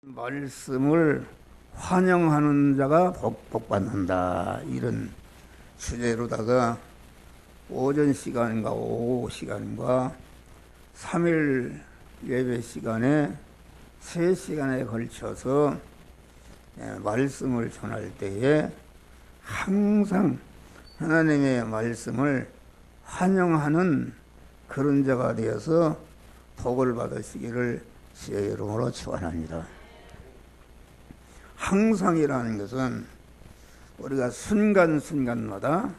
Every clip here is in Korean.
말씀을 환영하는 자가 복받는다. 이런 주제로다가 오전 시간과 오후 시간과 3일 예배 시간에 3시간에 걸쳐서 말씀을 전할 때에 항상 하나님의 말씀을 환영하는 그런 자가 되어서 복을 받으시기를 주의 이름으로 축원합니다. 항상이라는 것은 우리가 순간순간마다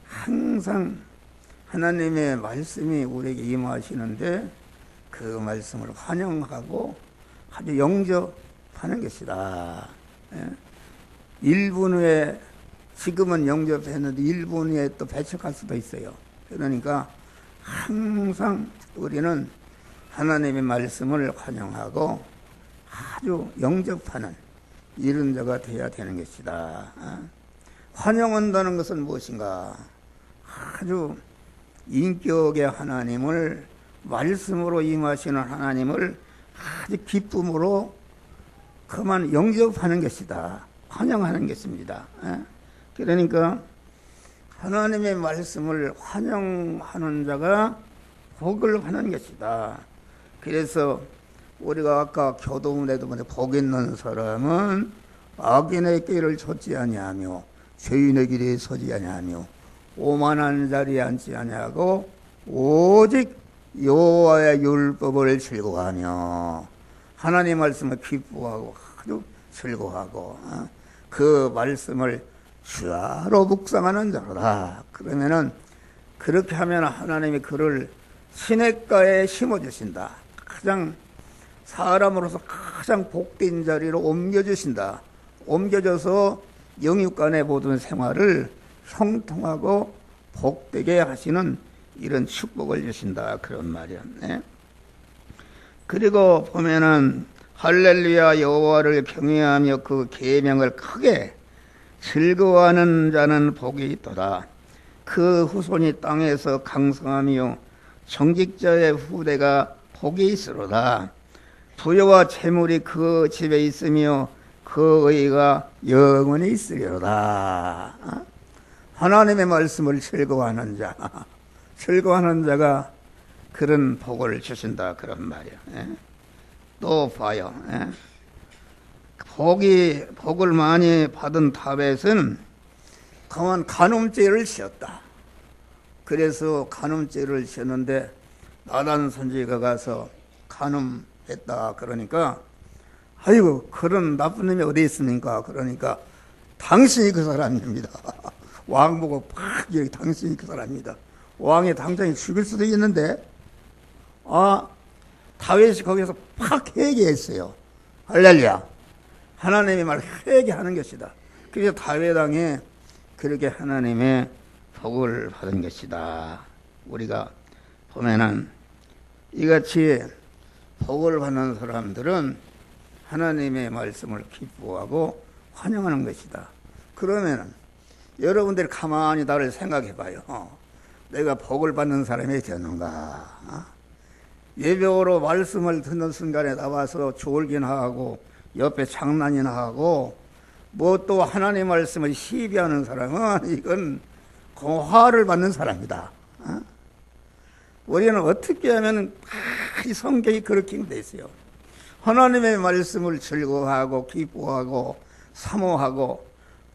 항상 하나님의 말씀이 우리에게 임하시는데 그 말씀을 환영하고 아주 영접하는 것이다. 1분 후에 지금은 영접했는데 1분 후에 또 배척할 수도 있어요. 그러니까 항상 우리는 하나님의 말씀을 환영하고 아주 영접하는 이런 자가 되어야 되는 것이다. 환영한다는 것은 무엇인가? 아주 인격의 하나님을 말씀으로 임하시는 하나님을 아주 기쁨으로 그만 영접하는 것이다. 환영하는 것입니다. 그러니까 하나님의 말씀을 환영하는 자가 복을 받는 것이다. 그래서 우리가 아까 교도문에도 보니 복 있는 사람은 악인의 길을 좇지 아니하며 죄인의 길에 서지 아니하며 오만한 자리에 앉지 아니하고 오직 여호와의 율법을 즐거워하며 하나님 말씀을 기뻐하고 아주 즐거워하고 그 말씀을 주야로 묵상하는 자로다. 그러면은 그렇게 하면 하나님이 그를 시냇가에 심어주신다. 가장 사람으로서 가장 복된 자리로 옮겨주신다. 옮겨줘서 영육간의 모든 생활을 형통하고 복되게 하시는 이런 축복을 주신다. 그런 말이야. 그리고 보면은 할렐루야 여호와를 경외하며 그 계명을 크게 즐거워하는 자는 복이 있도다. 그 후손이 땅에서 강성하며 정직자의 후대가 복이 있으로다. 부여와 재물이 그 집에 있으며 그 의가 영원히 있으리로다. 하나님의 말씀을 즐거워하는 자, 즐거워하는 자가 그런 복을 주신다. 그런 말이야. 또 봐요. 복을 많이 받은 다윗은 그만 간음죄를 지었다. 그래서 간음죄를 지었는데 나단 선지자가 가서 간음했다. 그러니까 아이고 그런 나쁜 놈이 어디 있습니까? 그러니까 당신이 그 사람입니다. 왕 보고 팍 여기 당신이 그 사람입니다. 왕이 당장에 죽일 수도 있는데 다윗이 거기서 팍 회개했어요. 할렐루야. 하나님의 말 회개하는 것이다. 그래서 다윗 왕이 그렇게 하나님의 복을 받은 것이다. 우리가 보면은 이같이 복을 받는 사람들은 하나님의 말씀을 기뻐하고 환영하는 것이다. 그러면은 여러분들이 가만히 나를 생각해 봐요. 내가 복을 받는 사람이 되는가? 예배로 말씀을 듣는 순간에 나와서 졸기나 하고 옆에 장난이나 하고 뭐 또 하나님의 말씀을 시비하는 사람은 이건 화를 받는 사람이다. 우리는 어떻게 하면 이 성경이 그렇게 돼 있어요. 하나님의 말씀을 즐거워하고 기뻐하고 사모하고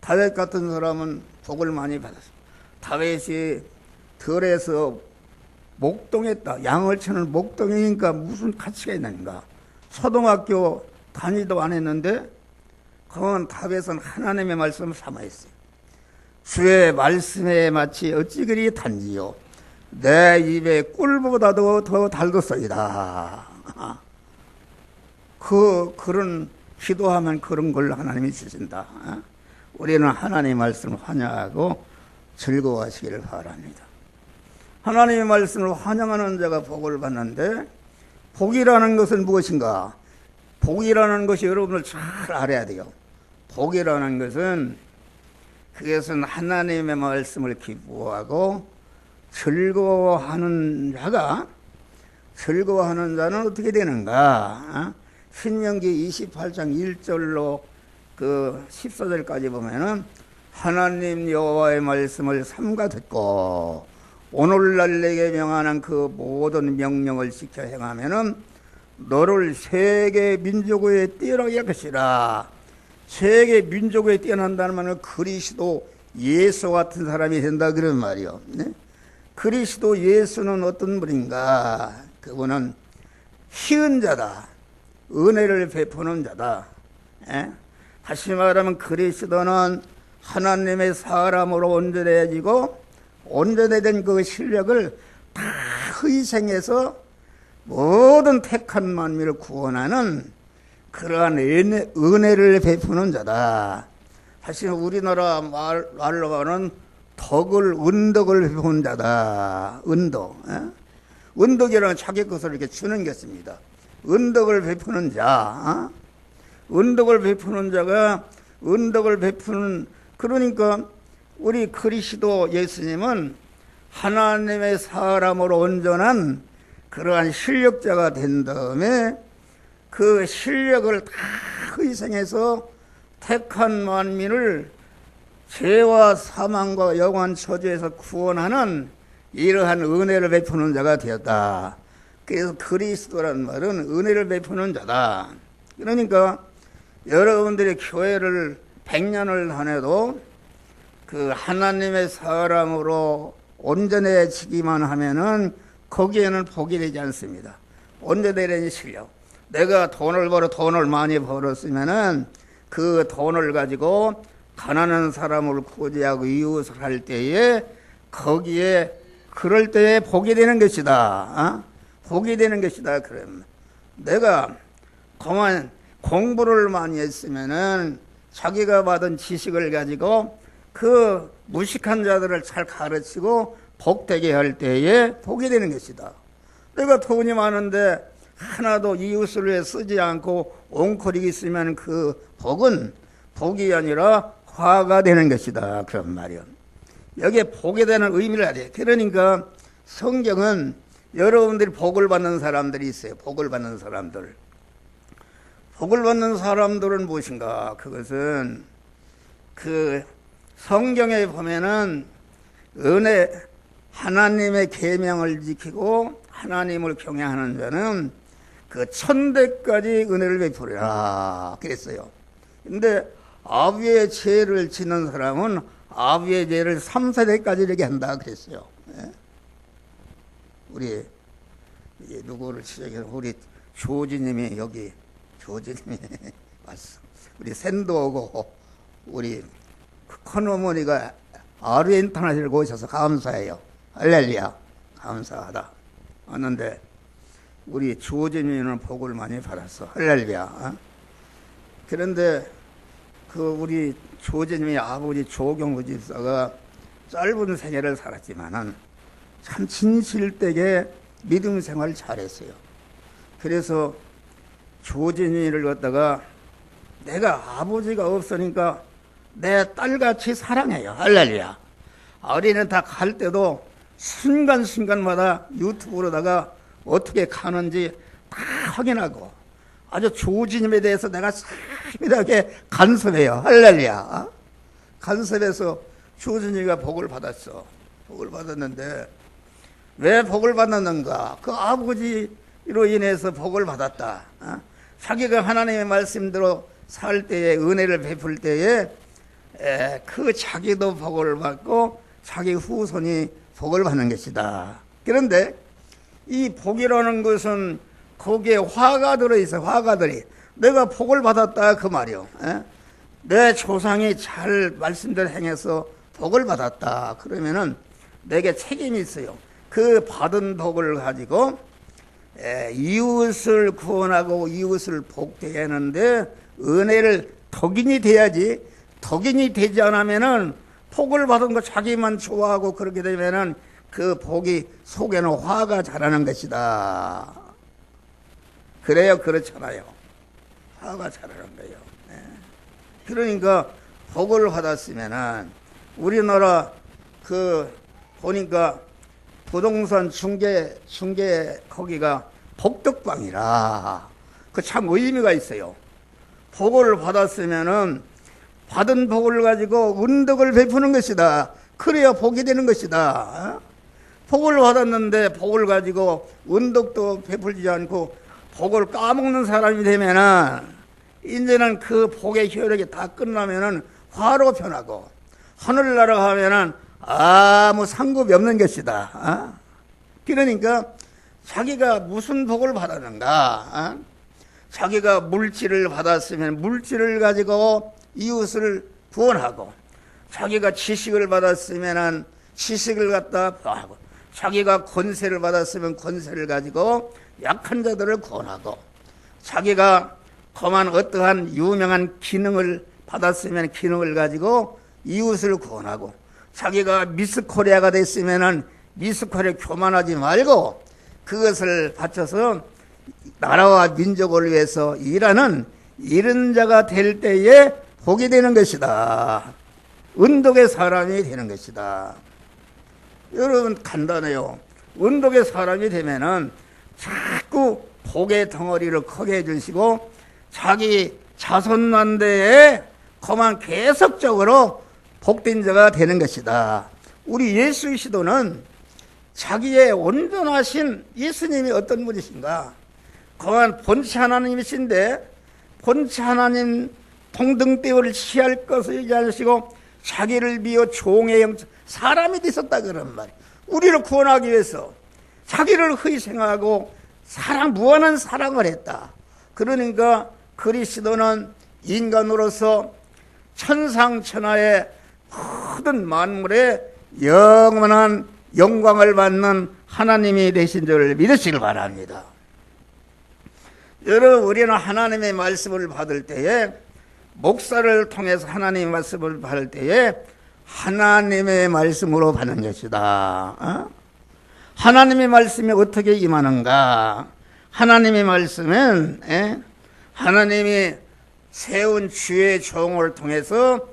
다윗 같은 사람은 복을 많이 받았어요. 다윗이 들에서 목동했다. 양을 치는 목동이니까 무슨 가치가 있는가. 초등학교 다니도 안 했는데 그건 다윗은 하나님의 말씀을 삼아했어요. 주의 말씀에 마치 어찌 그리 단지요 내 입에 꿀보다도 더 달도소이다. 그런 기도하면 그런 걸 하나님이 주신다. 우리는 하나님의 말씀을 환영하고 즐거워하시기를 바랍니다. 하나님의 말씀을 환영하는 자가 복을 받는데 복이라는 것은 무엇인가? 복이라는 것이 여러분들 잘 알아야 돼요. 복이라는 것은 그것은 하나님의 말씀을 기뻐하고 즐거워하는 자는 어떻게 되는가? 신명기 28장 1절로 그 14절까지 보면은 하나님 여호와의 말씀을 삼가 듣고 오늘날 내게 명하는 그 모든 명령을 지켜 행하면은 너를 세계 민족에 뛰어나게 할 것이라. 세계 민족에 뛰어난다는 말은 그리스도 예수 같은 사람이 된다 그런 말이요. 네? 그리스도 예수는 어떤 분인가? 그분은 희은 자다. 은혜를 베푸는 자다. 예? 다시 말하면 그리스도는 하나님의 사람으로 온전해지고 온전해진 그 실력을 다 희생해서 모든 택한 만민을 구원하는 그러한 은혜를 베푸는 자다. 사실 우리나라 말로 하는 은덕을 베푸는 자다. 은덕. 예? 은덕이라는 자기 것을 이렇게 주는 것입니다. 은덕을 베푸는 자. 은덕을 베푸는 자가 은덕을 베푸는, 그러니까 우리 그리스도 예수님은 하나님의 사람으로 온전한 그러한 실력자가 된 다음에 그 실력을 다 희생해서 택한 만민을 죄와 사망과 영원 처지에서 구원하는 이러한 은혜를 베푸는 자가 되었다. 그래서 그리스도란 말은 은혜를 베푸는 자다. 그러니까 여러분들이 교회를 100년을 다녀도 그 하나님의 사람으로 온전해지기만 하면은 거기에는 복이 되지 않습니다. 온전해지는 실력. 내가 돈을 많이 벌었으면은 그 돈을 가지고 가난한 사람을 구제하고 이웃을 할 때에 거기에 그럴 때에 복이 되는 것이다. 복이 되는 것이다. 그러면 내가 그만 공부를 많이 했으면은 자기가 받은 지식을 가지고 그 무식한 자들을 잘 가르치고 복되게 할 때에 복이 되는 것이다. 내가 돈이 많은데 하나도 이웃을 위해 쓰지 않고 옹크리고 있으면 그 복은 복이 아니라 화가 되는 것이다. 그런 말이요. 여기에 복에 대한 의미를 알아야 돼. 그러니까 성경은 여러분들이 복을 받는 사람들이 있어요. 복을 받는 사람들. 복을 받는 사람들은 무엇인가? 그것은 그 성경에 보면은 은혜, 하나님의 계명을 지키고 하나님을 경외하는 자는 그 천대까지 은혜를 베푸리라 그랬어요. 근데 아비의 죄를 짓는 사람은 아비의 죄를 3세대까지 이렇게 한다 그랬어요. 예? 우리 누구를 시작해서 우리 조지님이 여기 조지님이 왔어. 우리 샌도하고 우리 큰 어머니가 아르 인터넷을 오셔서 감사해요. 할렐루야. 감사하다. 왔는데 우리 조지님은 복을 많이 받았어. 할렐루야. 그런데 그 우리 조지님의 아버지 조경우 집사가 짧은 생애를 살았지만은 참 진실되게 믿음 생활을 잘했어요. 그래서 조진이를 갖다가 내가 아버지가 없으니까 내 딸같이 사랑해요. 할렐루야. 어린애 다 갈 때도 순간순간마다 유튜브로다가 어떻게 가는지 다 확인하고 아주 조지님에 대해서 내가 세밀하게 간섭해요. 할렐루야. 간섭해서 조진이가 복을 받았어. 복을 받았는데 왜 복을 받았는가? 그 아버지로 인해서 복을 받았다. 자기가 하나님의 말씀대로 살 때에 은혜를 베풀 때에 그 자기도 복을 받고 자기 후손이 복을 받는 것이다. 그런데 이 복이라는 것은 거기에 화가 들어있어. 화가들이 내가 복을 받았다 그 말이요. 내 조상이 잘 말씀대로 행해서 복을 받았다. 그러면은 내게 책임이 있어요. 그 받은 복을 가지고 이웃을 구원하고 이웃을 복되게 하는데 은혜를 덕인이 돼야지. 덕인이 되지 않으면은 복을 받은 거 자기만 좋아하고 그렇게 되면은 그 복이 속에는 화가 자라는 것이다. 그래요, 그렇잖아요. 화가 자라는 거예요. 그러니까 복을 받았으면은 우리나라 그 보니까 부동산 중개 거기가 복덕방이라 그 참 의미가 있어요. 복을 받았으면은 받은 복을 가지고 은덕을 베푸는 것이다. 그래야 복이 되는 것이다. 복을 받았는데 복을 가지고 은덕도 베풀지 않고 복을 까먹는 사람이 되면은 이제는 그 복의 효력이 다 끝나면은 화로 변하고 하늘나라 가면은 아무 상급이 없는 것이다. 그러니까 자기가 무슨 복을 받았는가? 자기가 물질을 받았으면 물질을 가지고 이웃을 구원하고, 자기가 지식을 받았으면 지식을 갖다 구하고, 자기가 권세를 받았으면 권세를 가지고 약한 자들을 구원하고, 자기가 그만 어떠한 유명한 기능을 받았으면 기능을 가지고 이웃을 구원하고, 자기가 미스 코리아가 됐으면 미스 코리아 교만하지 말고 그것을 바쳐서 나라와 민족을 위해서 일하는 이런 자가 될 때에 복이 되는 것이다. 은덕의 사람이 되는 것이다. 여러분 간단해요. 은덕의 사람이 되면은 자꾸 복의 덩어리를 크게 해주시고 자기 자손난대에 그만 계속적으로 복된 자가 되는 것이다. 우리 예수 그리스도는 자기의 온전하신 예수님이 어떤 분이신가? 그만 본체 하나님이신데 본체 하나님 동등대우를 취할 것을 얘기하시고 자기를 비워 종의 형 사람이 되셨다 그런 말. 우리를 구원하기 위해서 자기를 희생하고 무한한 사랑을 했다. 그러니까 그리스도는 인간으로서 천상천하의 모든 만물에 영원한 영광을 받는 하나님이 되신 줄 믿으시길 바랍니다. 여러분, 우리는 하나님의 말씀을 받을 때에, 목사를 통해서 하나님의 말씀을 받을 때에 하나님의 말씀으로 받는 것이다. 하나님의 말씀이 어떻게 임하는가? 하나님의 말씀은 하나님이 세운 주의 종을 통해서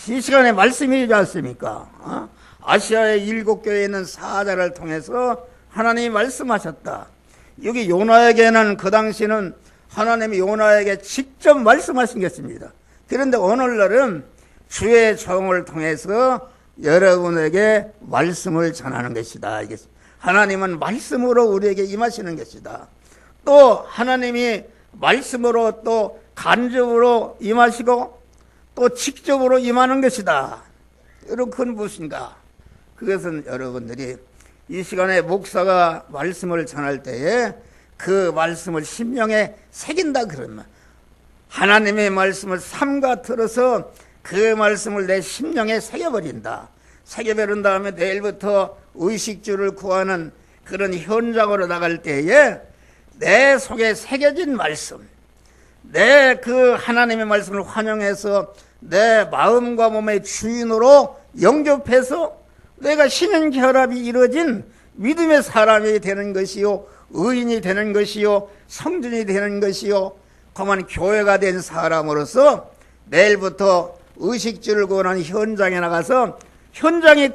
이 시간에 말씀이 있지 않습니까? 아시아의 7교회에 있는 사자를 통해서 하나님이 말씀하셨다. 여기 요나에게는 그 당시는 하나님이 요나에게 직접 말씀하신 것입니다. 그런데 오늘날은 주의 종을 통해서 여러분에게 말씀을 전하는 것이다. 하나님은 말씀으로 우리에게 임하시는 것이다. 또 하나님이 말씀으로 또 간접으로 임하시고 또 직접으로 임하는 것이다. 여러분, 그건 무엇인가? 그것은 여러분들이 이 시간에 목사가 말씀을 전할 때에 그 말씀을 심령에 새긴다 그러면, 하나님의 말씀을 삼가 들어서 그 말씀을 내 심령에 새겨버린다. 새겨버린 다음에 내일부터 의식주를 구하는 그런 현장으로 나갈 때에 내 속에 새겨진 말씀, 내 그 하나님의 말씀을 환영해서 내 마음과 몸의 주인으로 영접해서 내가 신연결합이 이루어진 믿음의 사람이 되는 것이요, 의인이 되는 것이요, 성준이 되는 것이요, 그만 교회가 된 사람으로서 내일부터 의식주를 구하는 현장에 나가서, 현장에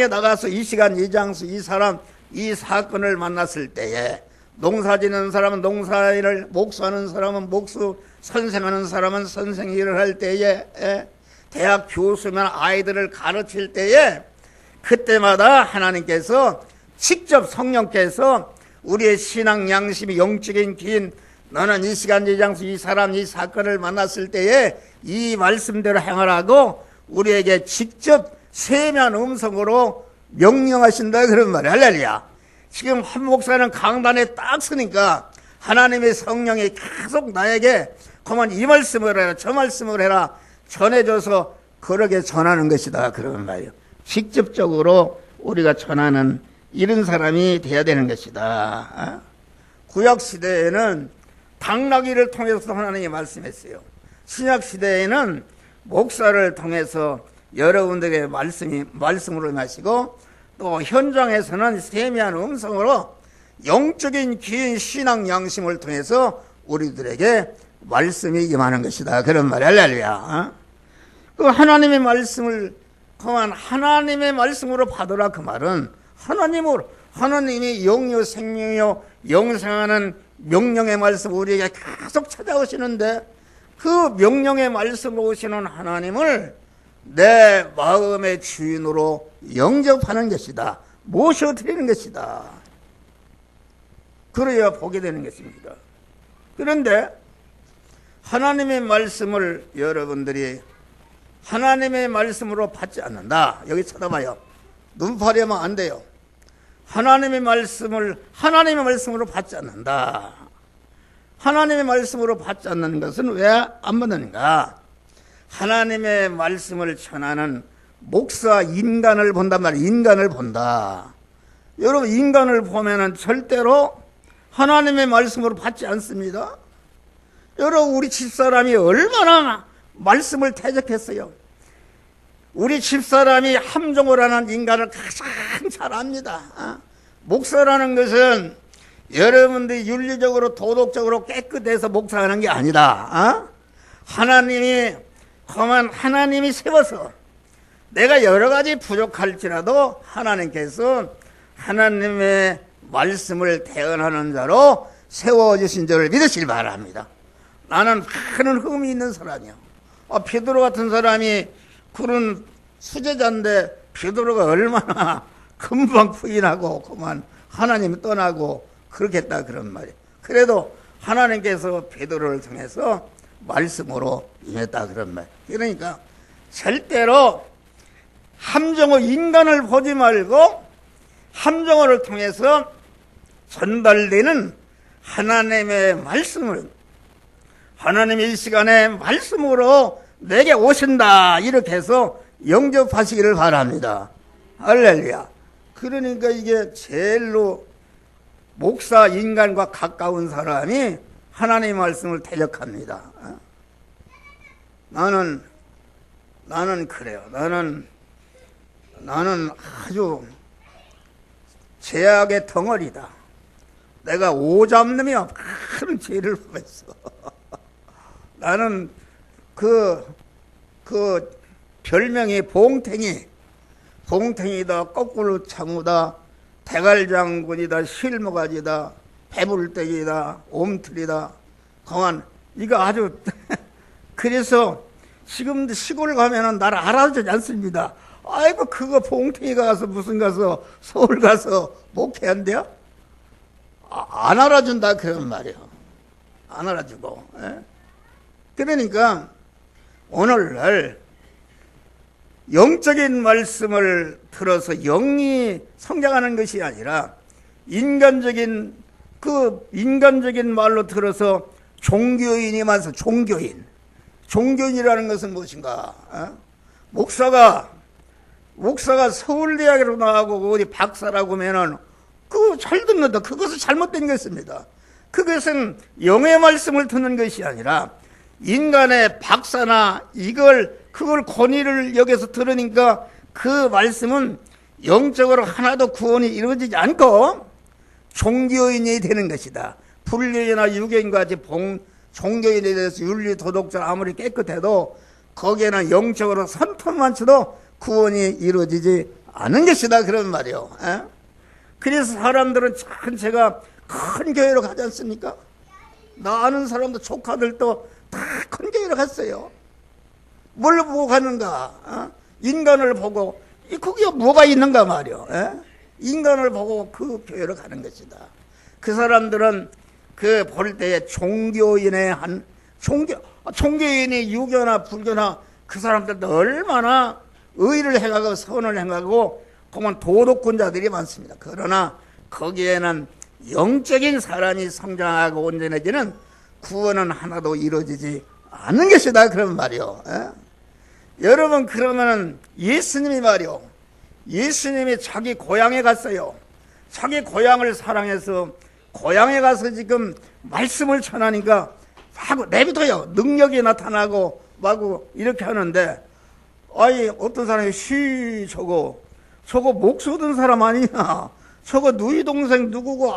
나가서 이 시간, 이 장소, 이 사람, 이 사건을 만났을 때에 농사 짓는 사람은 농사일을, 목수하는 사람은 목수, 선생하는 사람은 선생 일을 할 때에, 대학 교수면 아이들을 가르칠 때에 그때마다 하나님께서 직접 성령께서 우리의 신앙 양심이 영적인 긴 너는 이 시간, 이 장소, 이 사람, 이 사건을 만났을 때에 이 말씀대로 행하라고 우리에게 직접 세미한 음성으로 명령하신다 그런 말이에요. 할렐루야. 지금 한 목사는 강단에 딱 서니까 하나님의 성령이 계속 나에게 그만 이 말씀을 해라, 저 말씀을 해라 전해줘서 그렇게 전하는 것이다 그런 말이에요. 직접적으로 우리가 전하는 이런 사람이 돼야 되는 것이다. 구약시대에는 당나귀를 통해서 하나님이 말씀했어요. 신약시대에는 목사를 통해서 여러분들에게 말씀으로 임하시고, 또 현장에서는 세미한 음성으로 영적인 긴 신앙 양심을 통해서 우리들에게 말씀이 임하는 것이다 그런 말이야. 할렐루야. 그 하나님의 말씀을 그만 하나님의 말씀으로 받으라 그 말은 하나님이 영요 생명이요 영생하는 명령의 말씀 우리에게 계속 찾아오시는데 그 명령의 말씀으로 오시는 하나님을 내 마음의 주인으로 영접하는 것이다. 모셔드리는 것이다. 그래야 보게 되는 것입니다. 그런데 하나님의 말씀을 여러분들이 하나님의 말씀으로 받지 않는다. 여기 쳐다봐요. 눈파려면 안 돼요. 하나님의 말씀으로 받지 않는다. 하나님의 말씀으로 받지 않는 것은 왜 안 받는가? 하나님의 말씀을 전하는 목사 인간을 본단 말이에요. 인간을 본다. 여러분, 인간을 보면은 절대로 하나님의 말씀으로 받지 않습니다. 여러분, 우리 집사람이 얼마나 말씀을 대적했어요. 우리 집사람이 함종호라는 인간을 가장 잘 압니다. 목사라는 것은 여러분들이 윤리적으로 도덕적으로 깨끗해서 목사하는 게 아니다. 하나님이 세워서 내가 여러 가지 부족할지라도 하나님께서 하나님의 말씀을 대언하는 자로 세워주신 줄을 믿으시길 바랍니다. 나는 많은 흠이 있는 사람이요. 베드로 같은 사람이 그런 수제자인데 베드로가 얼마나 금방 부인하고 그만 하나님 떠나고 그렇겠다 그런 말이에요. 그래도 하나님께서 베드로를 통해서 말씀으로 임했다 그런 말. 그러니까 절대로 함정호 인간을 보지 말고 함정호를 통해서 전달되는 하나님의 말씀을 하나님이 이 시간에 말씀으로 내게 오신다 이렇게 해서 영접하시기를 바랍니다. 할렐루야. 그러니까 이게 제일로 목사 인간과 가까운 사람이 하나님의 말씀을 대적합니다. 나는 그래요. 나는 아주 죄악의 덩어리다. 내가 오잡느며 큰 죄를 범했어. 나는 그 별명이 봉탱이다, 거꾸로 창우다, 대갈장군이다, 실무가지다, 배불떼기다, 옴틀이다. 그만 이거 아주 그래서 지금도 시골 가면은 나를 알아주지 않습니다. 아이고 그거 봉탱이가 가서 무슨 가서 서울 가서 목회한대요? 안 알아준다 그런 말이에요. 안 알아주고. 그러니까 오늘날 영적인 말씀을 들어서 영이 성장하는 것이 아니라 인간적인 말로 들어서 종교인이 많아서 종교인이라는 것은 무엇인가? 목사가 서울대학으로 나가고 어디 박사라고 하면은 그거 잘 듣는다. 그것은 잘못된 것입니다. 그것은 영의 말씀을 듣는 것이 아니라 인간의 박사나 그걸 권위를 여기서 들으니까 그 말씀은 영적으로 하나도 구원이 이루어지지 않고 종교인이 되는 것이다. 불교인이나 유교인과 같이 종교인에 대해서 윤리 도덕적 아무리 깨끗해도 거기에는 영적으로 선통만 쳐도 구원이 이루어지지 않은 것이다 그런 말이에요. 그래서 사람들은 참 제가 큰 교회로 가지 않습니까? 나 아는 사람도 조카들도 다 큰 교회로 갔어요. 뭘 보고 갔는가? 인간을 보고 거기에 뭐가 있는가 말이요. 인간을 보고 그 교회로 가는 것이다. 그 사람들은 그 볼 때에 종교인이 유교나 불교나 그 사람들도 얼마나 의를 행하고 선을 행하고 그만 도덕군자들이 많습니다. 그러나 거기에는 영적인 사람이 성장하고 온전해지는 구원은 하나도 이루어지지 않는 것이다 그런 말이요. 여러분 그러면은 예수님이 말이요. 예수님이 자기 고향에 갔어요. 자기 고향을 사랑해서 고향에 가서 지금 말씀을 전하니까 하고 내비둬요. 능력이 나타나고 마구 이렇게 하는데 어떤 사람이 저거 목 쏟은 사람 아니냐? 저거 누이 동생 누구고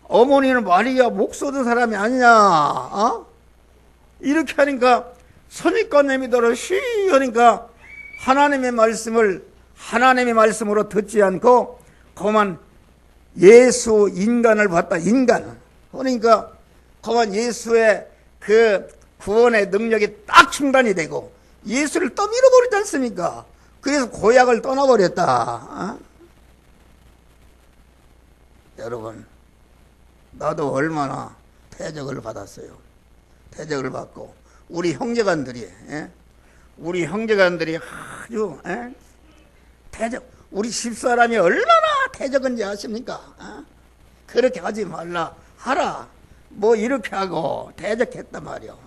어머니는 마리아 목 쏟은 사람이 아니냐? 이렇게 하니까 선입관 내미더러 하니까 하나님의 말씀으로 듣지 않고 그만 예수 인간을 봤다. 인간. 그러니까 그만 예수의 그 구원의 능력이 딱 중단이 되고 예수를 떠밀어버리지 않습니까? 그래서 고약을 떠나버렸다. 여러분, 나도 얼마나 대적을 받았어요. 대적을 받고 우리 형제간들이 아주 대적, 우리 집사람이 얼마나 대적인지 아십니까? 그렇게 하지 말라, 하라, 뭐 이렇게 하고 대적했단 말이요.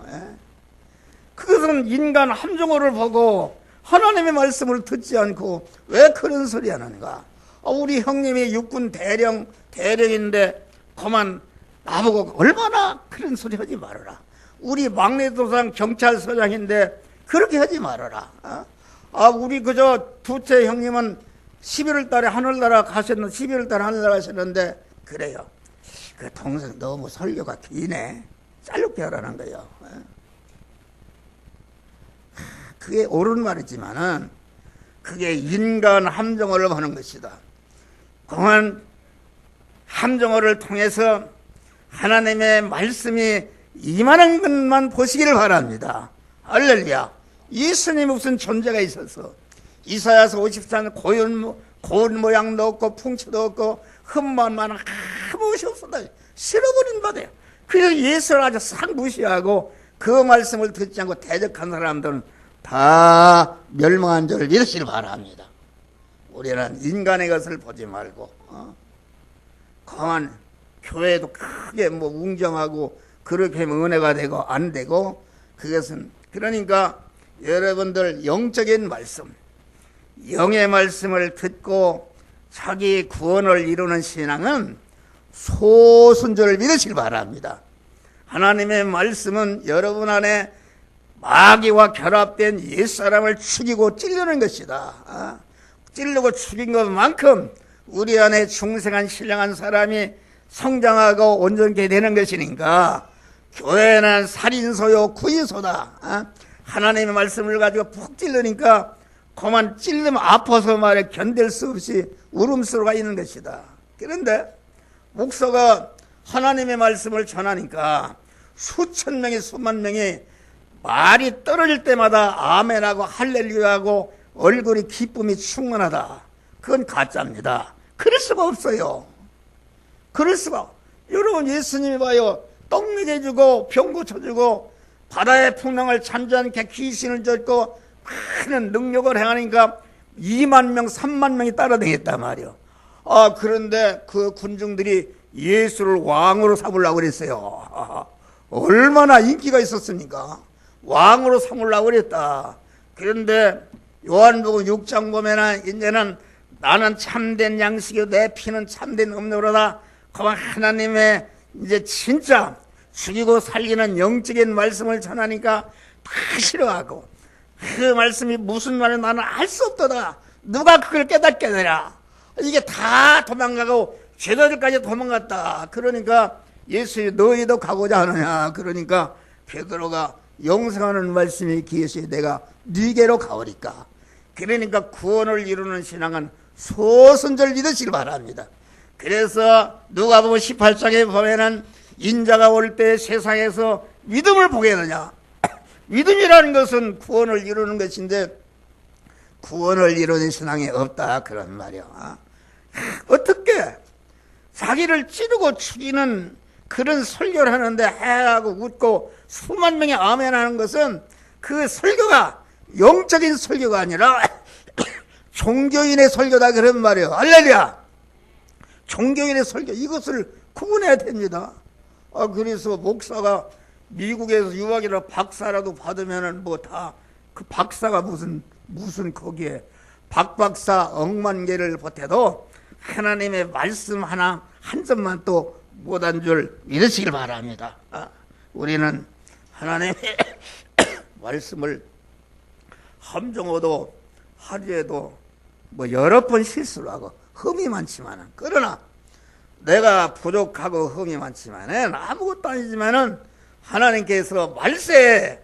그것은 인간 함정어를 보고 하나님의 말씀을 듣지 않고 왜 그런 소리 하는가? 우리 형님이 육군 대령인데 그만 나보고 얼마나 그런 소리 하지 말아라. 우리 막내 도상 경찰서장인데 그렇게 하지 말아라. 우리 그저 둘째 형님은 11월 달에 하늘나라 가셨는데 12월 달에 하늘나라 가셨는데 그래요. 그 동생 너무 설교가 기네. 짧게 하라는 거예요. 그게 옳은 말이지만은 그게 인간 함정어를 하는 것이다. 공한 함정어를 통해서 하나님의 말씀이 임하는 것만 보시기를 바랍니다. 할렐루야. 예수님이 무슨 존재가 있어서 이사야서 54년 고운 모양도 없고 풍치도 없고 흠만 많은 아무것이 없었다. 실어버린 바다요. 그래서 예수를 아주 싹 무시하고 그 말씀을 듣지 않고 대적한 사람들은 다 멸망한 줄 믿으시길 바랍니다. 우리는 인간의 것을 보지 말고 강한 교회도 크게 뭐 웅정하고 그렇게 은혜가 되고 안 되고 그것은 그러니까 여러분들 영적인 말씀, 영의 말씀을 듣고 자기 구원을 이루는 신앙은 소순절을 믿으시길 바랍니다. 하나님의 말씀은 여러분 안에 마귀와 결합된 옛사람을 죽이고 찔르는 것이다. 찔르고 죽인 것만큼 우리 안에 중생한 신령한 사람이 성장하고 온전케 되는 것이니까 교회는 살인소요 구인소다. 하나님의 말씀을 가지고 푹 찔르니까 그만 찔르면 아파서 말에 견딜 수 없이 울음소리가 있는 것이다. 그런데 목사가 하나님의 말씀을 전하니까 수천 명이 수만 명이 말이 떨어질 때마다 아멘하고 할렐루야하고 얼굴이 기쁨이 충만하다. 그건 가짜입니다. 그럴 수가 없어요. 그럴 수가. 여러분 예수님이 봐요. 떡 먹여주고 병 고쳐주고 바다의 풍랑을 잠잠케 귀신을 쫓고 많은 능력을 행하니까 2만 명 3만 명이 따라다녔단 말이요. 그런데 그 군중들이 예수를 왕으로 삼으려고 그랬어요. 얼마나 인기가 있었습니까? 왕으로 삼으려고 그랬다. 그런데 요한복음 6장 보면은 이제는 나는 참된 양식이요 내 피는 참된 음료로다. 그만 하나님의 이제 진짜 죽이고 살리는 영적인 말씀을 전하니까 다 싫어하고 그 말씀이 무슨 말인지 나는 알 수 없도다. 누가 그걸 깨닫게 되냐. 이게 다 도망가고 제자들까지 도망갔다. 그러니까 예수님 너희도 가고자 하느냐. 그러니까 베드로가 영생하는 말씀이 기회시 내가 네게로 가오리까. 그러니까 구원을 이루는 신앙은 소선절 믿으시길 바랍니다. 그래서 누가복음 18장에 보면은 인자가 올 때 세상에서 믿음을 보게 되냐. 믿음이라는 것은 구원을 이루는 것인데 구원을 이루는 신앙이 없다 그런 말이야. 어떻게 자기를 찌르고 죽이는 그런 설교를 하는데 해하고 웃고 수만 명이 아멘하는 것은 그 설교가 영적인 설교가 아니라 종교인의 설교다 그런 말이에요. 할렐루야. 종교인의 설교 이것을 구분해야 됩니다. 그래서 목사가 미국에서 유학이라 박사라도 받으면은 뭐 다 그 박사가 무슨 거기에 박박사 억만 개를 보태도 하나님의 말씀 하나 한 점만 또 못한 줄 믿으시길 바랍니다. 우리는 하나님의 말씀을 함정어도 하루에도 뭐 여러 번 실수를 하고 흠이 많지만은 그러나 내가 부족하고 흠이 많지만은 아무것도 아니지만은 하나님께서 말세에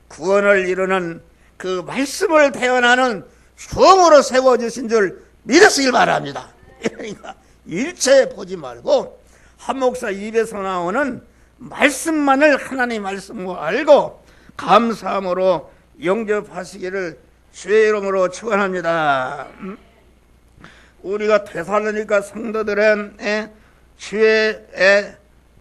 구원을 이루는 그 말씀을 대언하는 종으로 세워주신 줄 믿으시길 바랍니다. 그러니까 일체 보지 말고 한 목사 입에서 나오는 말씀만을 하나님 말씀으로 알고 감사함으로 영접하시기를 주의 이름으로 축원합니다. 우리가 데살로니가 성도들은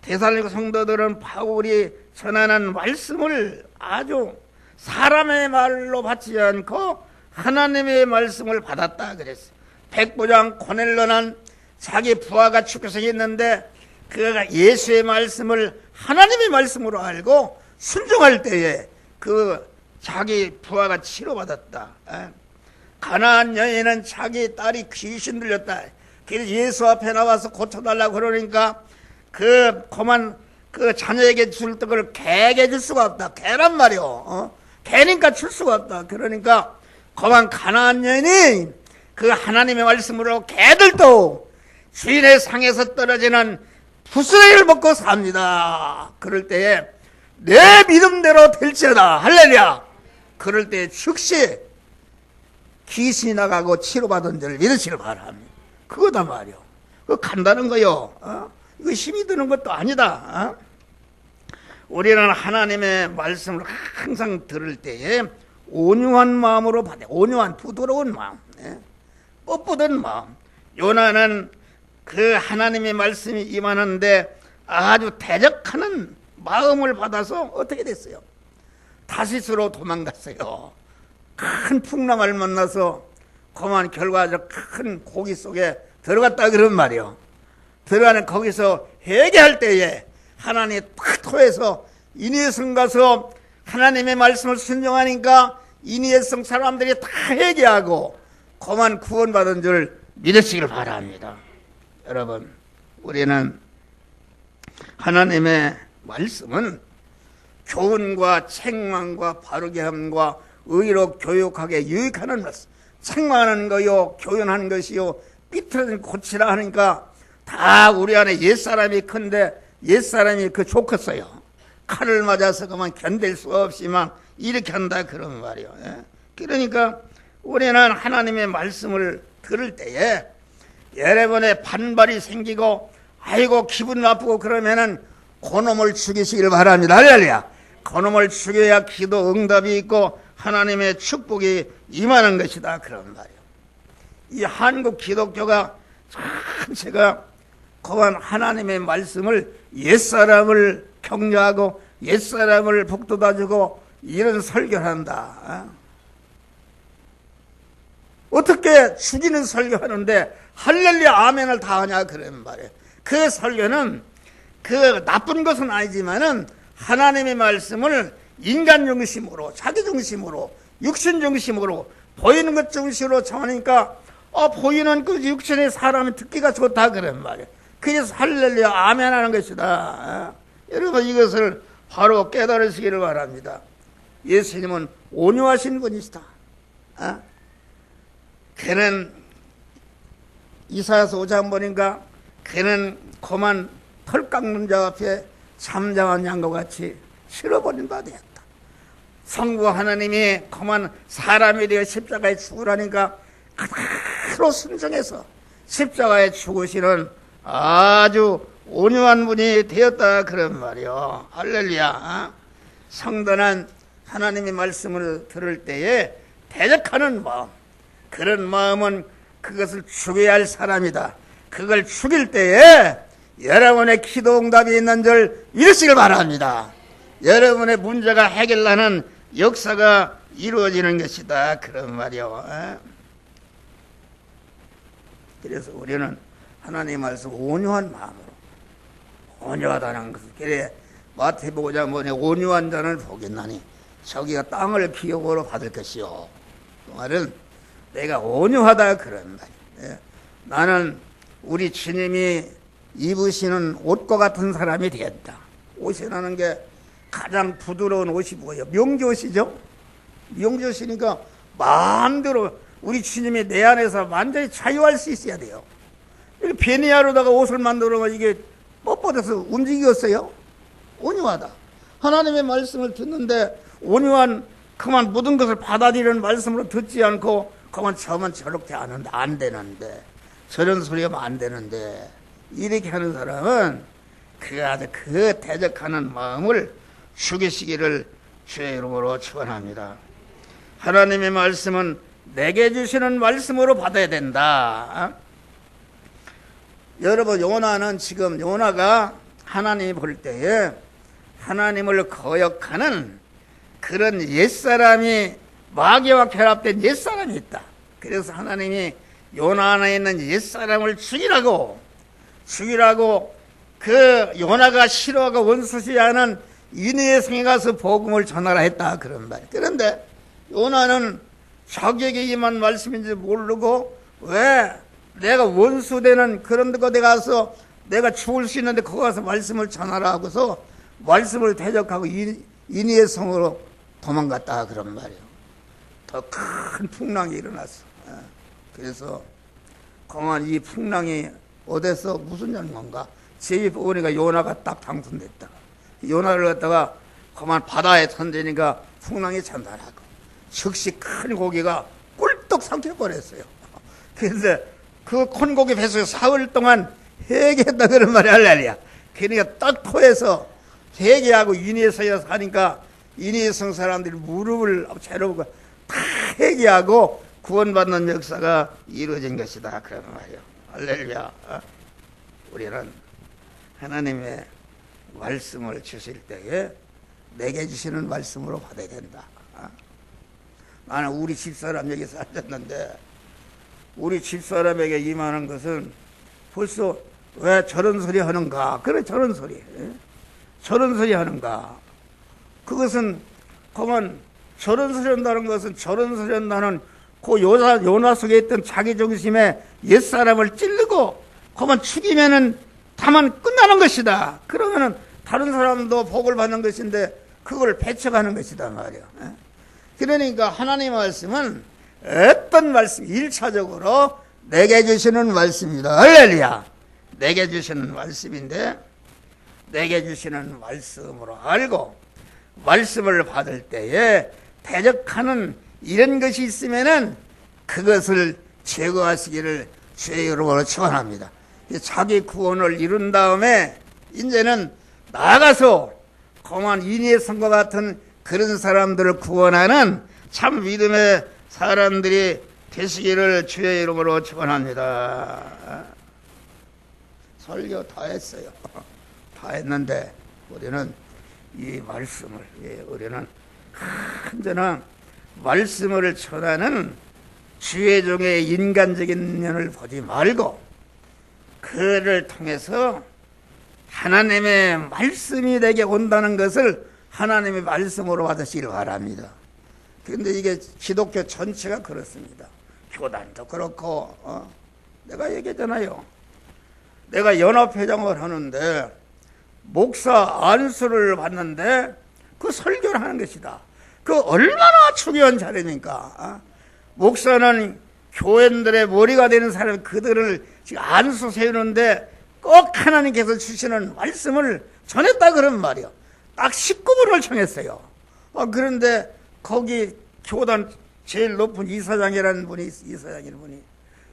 데살로니가 성도들은 바울이 전하는 말씀을 아주 사람의 말로 받지 않고 하나님의 말씀을 받았다 그랬어요. 백부장 고넬로는 자기 부하가 죽어서 있는데 그가 예수의 말씀을 하나님의 말씀으로 알고 순종할 때에 그 자기 부하가 치료받았다. 가나안 여인은 자기 딸이 귀신 들렸다. 그래서 예수 앞에 나와서 고쳐달라고 그러니까 그만 그 자녀에게 줄 떡을 개에게 줄 수가 없다. 개란 말이요. 개니까 줄 수가 없다. 그러니까 그만 가나안 여인이 그 하나님의 말씀으로 개들도 주인의 상에서 떨어지는 부스러기를 먹고 삽니다. 그럴 때에 내 믿음대로 될지어다. 할렐루야. 그럴 때 즉시 귀신이 나가고 치료받은 줄 믿으시길 바랍니다. 그거다 말이요. 그거 간다는 거요. 이거 힘이 드는 것도 아니다. 우리는 하나님의 말씀을 항상 들을 때에 온유한 마음으로 받아. 온유한 부드러운 마음, 뻣뻣한 마음. 요나는 그 하나님의 말씀이 임하는데 아주 대적하는 마음을 받아서 어떻게 됐어요? 다시스로 도망갔어요. 큰 풍랑을 만나서 그만 결과적 큰 고기 속에 들어갔다 그런 말이요. 들어가는 거기서 회개할 때에 하나님이 탁 토해서 이니에성 가서 하나님의 말씀을 순종하니까 이니에성 사람들이 다 회개하고 그만 구원받은 줄 믿으시길 바랍니다. 여러분, 우리는 하나님의 말씀은 교훈과 책망과 바르게 함과 의로 교육하게 유익하는 말씀. 책망하는 거요, 교훈하는 것이요, 삐뚤어진 고치라 하니까 다 우리 안에 옛사람이 큰데 옛사람이 그 좋겠어요. 칼을 맞아서 그만 견딜 수 없이만 이렇게 한다 그런 말이요. 그러니까 우리는 하나님의 말씀을 들을 때에 여러분의 반발이 생기고 아이고 기분 나쁘고 그러면은 그놈을 죽이시길 바랍니다. 할렐루야. 그놈을 죽여야 기도 응답이 있고 하나님의 축복이 임하는 것이다 그런 말이에요. 이 한국 기독교가 전체가 거한 하나님의 말씀을 옛사람을 격려하고 옛사람을 북돋아주고 이런 설교를 한다. 어떻게 죽이는 설교하는데 할렐루야 아멘을 다 하냐 그런 말이에요. 그 설교는 그 나쁜 것은 아니지만은 하나님의 말씀을 인간 중심으로 자기 중심으로 육신 중심으로 보이는 것 중심으로 정하니까 보이는 그 육신의 사람이 듣기가 좋다 그런 말이에요. 그래서 할렐루야 아멘 하는 것이다. 여러분 이것을 바로 깨달으시기를 바랍니다. 예수님은 온유하신 분이시다. 그는 이사야서 5장 보니까 그는 거만 털 깎는 자 앞에 잠잠한 양과 같이 실어버린 바 되었다. 성부 하나님이 거만 사람이 되어 십자가에 죽으라니까 그대로 순종해서 십자가에 죽으시는 아주 온유한 분이 되었다 그런 말이요. 할렐루야. 성도는 하나님의 말씀을 들을 때에 대적하는 마음, 그런 마음은 그것을 죽여야 할 사람이다. 그걸 죽일 때에 여러분의 기도 응답이 있는 줄 믿으시길 바랍니다. 여러분의 문제가 해결하는 역사가 이루어지는 것이다 그런 말이요. 그래서 우리는 하나님의 말씀 온유한 마음으로, 온유하다는 것을 그래 마태복음 5장 보니 온유한 자는 복이 있나니 저기가 땅을 기업으로 받을 것이요. 그 말은 내가 온유하다 그런 말이에요. 나는 우리 주님이 입으시는 옷과 같은 사람이 되었다. 옷이라는 게 가장 부드러운 옷이 뭐예요? 명조옷이죠. 명조옷이니까 마음대로 우리 주님이 내 안에서 완전히 자유할 수 있어야 돼요. 베니야로다가 옷을 만들어면 이게 뻣뻣해서 움직이겠어요? 온유하다. 하나님의 말씀을 듣는데 온유한 그만 모든 것을 받아들이는 말씀으로 듣지 않고 그만 저만 저렇게 하는데 안 되는데 저런 소리 하면 안 되는데 이렇게 하는 사람은 그 대적하는 마음을 죽이시기를 주의 이름으로 축원합니다. 하나님의 말씀은 내게 주시는 말씀으로 받아야 된다. 여러분, 요나는 지금 요나가 하나님이 볼 때에 하나님을 거역하는 그런 옛사람이, 마귀와 결합된 옛사람이 있다. 그래서 하나님이 요나 안에 있는 옛사람을 죽이라고 그 요나가 싫어하고 원수시하는 이느의 성에 가서 복음을 전하라 했다, 그런 말이에요. 그런데 요나는 자기에게 임한 말씀인지 모르고, 왜 내가 원수되는 그런 데 가서 내가 죽을 수 있는데 거기 가서 말씀을 전하라 하고서 말씀을 대적하고 이니의 성으로 도망갔다, 그런 말이에요. 더 큰 풍랑이 일어났어. 그래서 공안 이 풍랑이 어디서 무슨 연관가? 제비 보니까 요나가 딱 당선됐다. 요나를 갖다가 그만 바다에 던지니까 풍랑이 전달하고 즉시 큰 고기가 꿀떡 삼켜버렸어요. 그런데 그 큰 고기 뱃속에 사흘 동안 회개했다, 그런 말이 할렐루야. 그러니까 딱 토해서 회개하고 이니에서 하니까 이니에성 사람들이 무릎을 제로고 다 회개하고 구원받는 역사가 이루어진 것이다, 그런 말이에요. 할렐루야. 우리는 하나님의 말씀을 주실 때에 내게 주시는 말씀으로 받아야 된다. 나는 우리 집사람 여기 살았는데 우리 집사람에게 임하는 것은 벌써 왜 저런 소리 하는가? 그래, 저런 소리 하는가? 그것은 그만 저런 소리 한다는 것은, 저런 소리 한다는 그 요나 속에 있던 자기 중심의 옛사람을 찌르고 그만 죽이면은 다만 끝나는 것이다. 그러면은 다른 사람도 복을 받는 것인데 그걸 배척하는 것이다 말이야. 그러니까 하나님의 말씀은 어떤 말씀, 1차적으로 내게 주시는 말씀이다. 할렐루야. 내게 주시는 말씀인데, 내게 주시는 말씀으로 알고 말씀을 받을 때에 대적하는 이런 것이 있으면은 그것을 제거하시기를 주의 이름으로 축원합니다. 자기 구원을 이룬 다음에 이제는 나아가서 그만 이니의 성과 같은 그런 사람들을 구원하는 참 믿음의 사람들이 되시기를 주의 이름으로 축원합니다. 설교 다 했어요. 다 했는데 우리는 이 말씀을, 우리는 언제나 말씀을 전하는 주의 종의 인간적인 면을 보지 말고 그를 통해서 하나님의 말씀이 내게 온다는 것을 하나님의 말씀으로 받으시길 바랍니다. 그런데 이게 기독교 전체가 그렇습니다. 교단도 그렇고, 내가 얘기했잖아요. 내가 연합회장을 하는데 목사 안수를 받는데 그 설교를 하는 것이다. 그 얼마나 중요한 자리입니까? 목사는 교인들의 머리가 되는 사람, 그들을 지금 안수 세우는데 꼭 하나님께서 주시는 말씀을 전했다, 그런 말이요. 딱 19분을 청했어요. 그런데 거기 교단 제일 높은 이사장이라는 분이,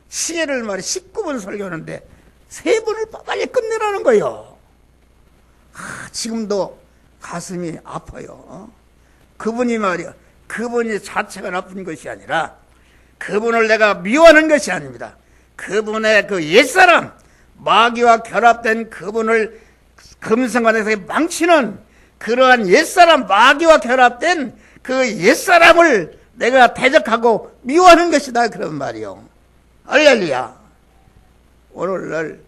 시계를 말이 19분 설교하는데 3분을 빨리 끝내라는 거예요. 지금도 가슴이 아파요. 그분이 말이야, 그분이 자체가 나쁜 것이 아니라 그분을 내가 미워하는 것이 아닙니다. 그분의 그 옛사람, 마귀와 결합된 그분을 금성관에서 망치는 그러한 옛사람, 마귀와 결합된 그 옛사람을 내가 대적하고 미워하는 것이다, 그런 말이요. 할렐루야. 오늘날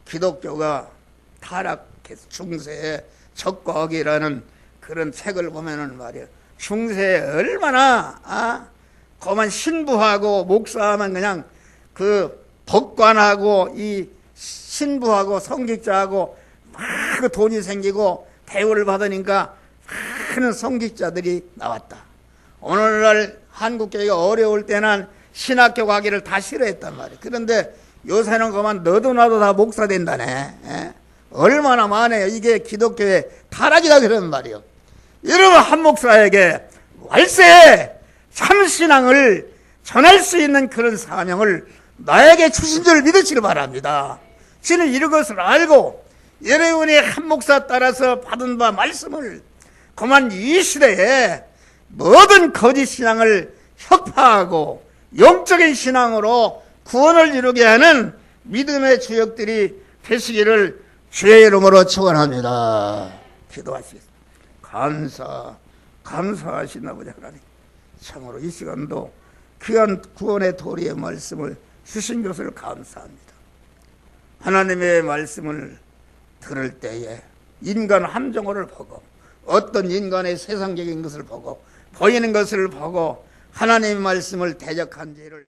기독교가 타락해서 중세의 적과학이라는 그런 책을 보면은 말이야, 중세에 얼마나 그만 신부하고 목사하면 그냥 그 법관하고 이 신부하고 성직자하고 막 돈이 생기고 대우를 받으니까 많은 성직자들이 나왔다. 오늘날 한국교회가 어려울 때는 신학교 가기를 다 싫어했단 말이야. 그런데 요새는 그만 너도 나도 다 목사 된다네. 얼마나 많아요. 이게 기독교의 타락이다, 그런 말이요. 여러분, 한 목사에게 말세 참신앙을 전할 수 있는 그런 사명을 나에게 주신 줄 믿으시기 바랍니다. 저는 이런 것을 알고 여러분이 한 목사 따라서 받은 바 말씀을 그만 이 시대에 모든 거짓 신앙을 혁파하고 영적인 신앙으로 구원을 이루게 하는 믿음의 주역들이 되시기를 주의 이름으로 축원합니다. 기도하시겠습니다. 감사하신 아버지 하나님, 참으로 이 시간도 귀한 구원의 도리의 말씀을 주신 것을 감사합니다. 하나님의 말씀을 들을 때에 인간 함정어를 보고 어떤 인간의 세상적인 것을 보고 보이는 것을 보고 하나님의 말씀을 대적한 죄를